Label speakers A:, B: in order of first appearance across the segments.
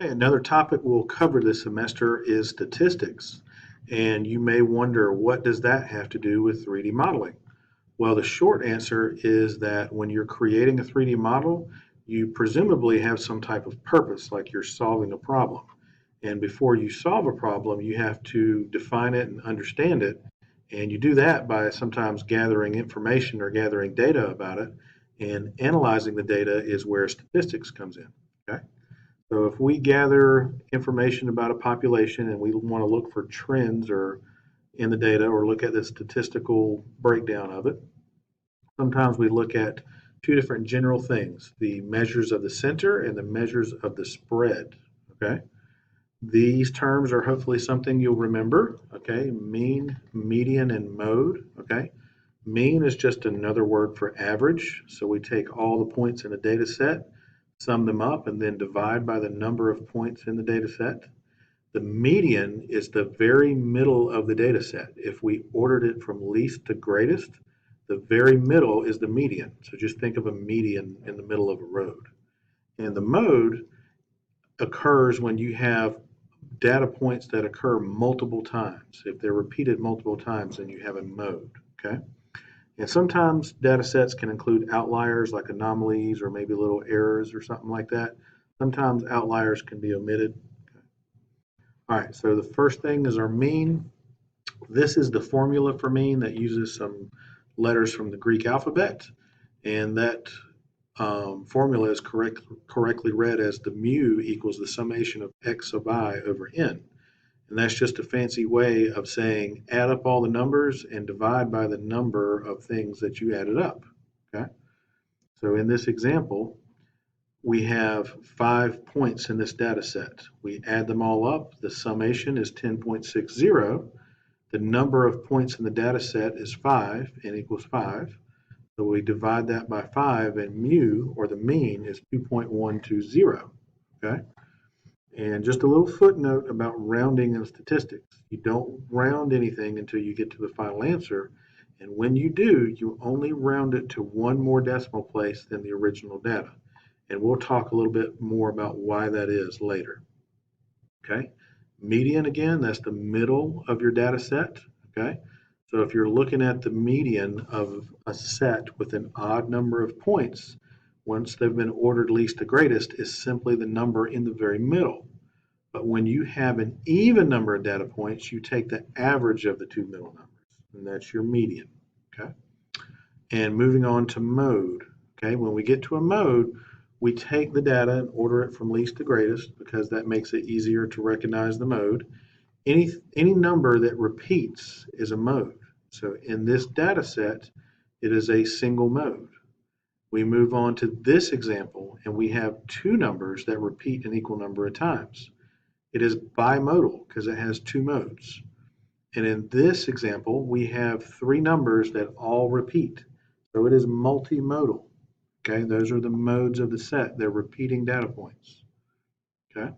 A: Okay, another topic we'll cover this semester is statistics. And you may wonder, what does that have to do with 3D modeling? Well, the short answer is that when you're creating a 3D model, you presumably have some type of purpose, like you're solving a problem. And before you solve a problem, you have to define it and understand it. And you do that by sometimes gathering information or gathering data about it. And analyzing the data is where statistics comes in. Okay? So if we gather information about a population and we want to look for trends or in the data or look at the statistical breakdown of it, sometimes we look at two different general things, the measures of the center and the measures of the spread. Okay. These terms are hopefully something you'll remember. Okay. Mean, median, and mode. Okay. Mean is just another word for average. So we take all the points in a data set, sum them up, and then divide by the number of points in the data set. The median is the very middle of the data set. If we ordered it from least to greatest, the very middle is the median. So just think of a median in the middle of a road. And the mode occurs when you have data points that occur multiple times. If they're repeated multiple times, then you have a mode. Okay. And sometimes data sets can include outliers like anomalies or maybe little errors or something like that. Sometimes outliers can be omitted. All right, so the first thing is our mean. This is the formula for mean that uses some letters from the Greek alphabet, and that formula is correctly read as the mu equals the summation of x sub I over n. And that's just a fancy way of saying add up all the numbers and divide by the number of things that you added up. Okay. So in this example, we have 5 points in this data set. We add them all up. The summation is 10.60. The number of points in the data set is 5, n equals 5. So we divide that by 5, and mu, or the mean, is 2.120. Okay? And just a little footnote about rounding in statistics. You don't round anything until you get to the final answer. And when you do, you only round it to one more decimal place than the original data. And we'll talk a little bit more about why that is later. Okay. Median, again, that's the middle of your data set. Okay. So if you're looking at the median of a set with an odd number of points, once they've been ordered least to greatest, is simply the number in the very middle. But when you have an even number of data points, you take the average of the two middle numbers, and that's your median. Okay. And moving on to mode. Okay. When we get to a mode, we take the data and order it from least to greatest because that makes it easier to recognize the mode. Any number that repeats is a mode. So in this data set, it is a single mode. We move on to this example, and we have two numbers that repeat an equal number of times. It is bimodal because it has two modes. And in this example, we have three numbers that all repeat. So it is multimodal. Okay, those are the modes of the set. They're repeating data points. Okay.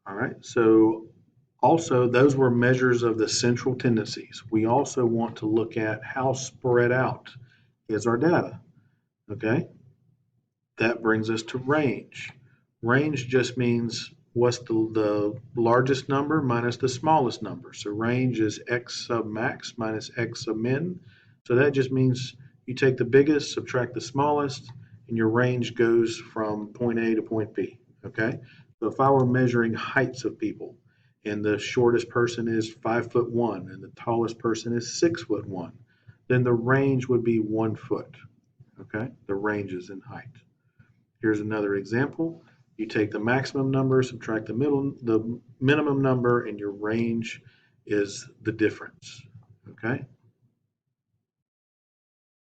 A: All right, so also those were measures of the central tendencies. We also want to look at how spread out is our data. Okay, that brings us to range. Range just means what's the largest number minus the smallest number. So range is x sub max minus x sub min. So that just means you take the biggest, subtract the smallest, and your range goes from point A to point B. Okay? So if I were measuring heights of people, and the shortest person is 5'1", and the tallest person is 6'1", then the range would be 1 foot. Okay? The ranges in height. Here's another example. You take the maximum number, subtract the minimum number, and your range is the difference. Okay?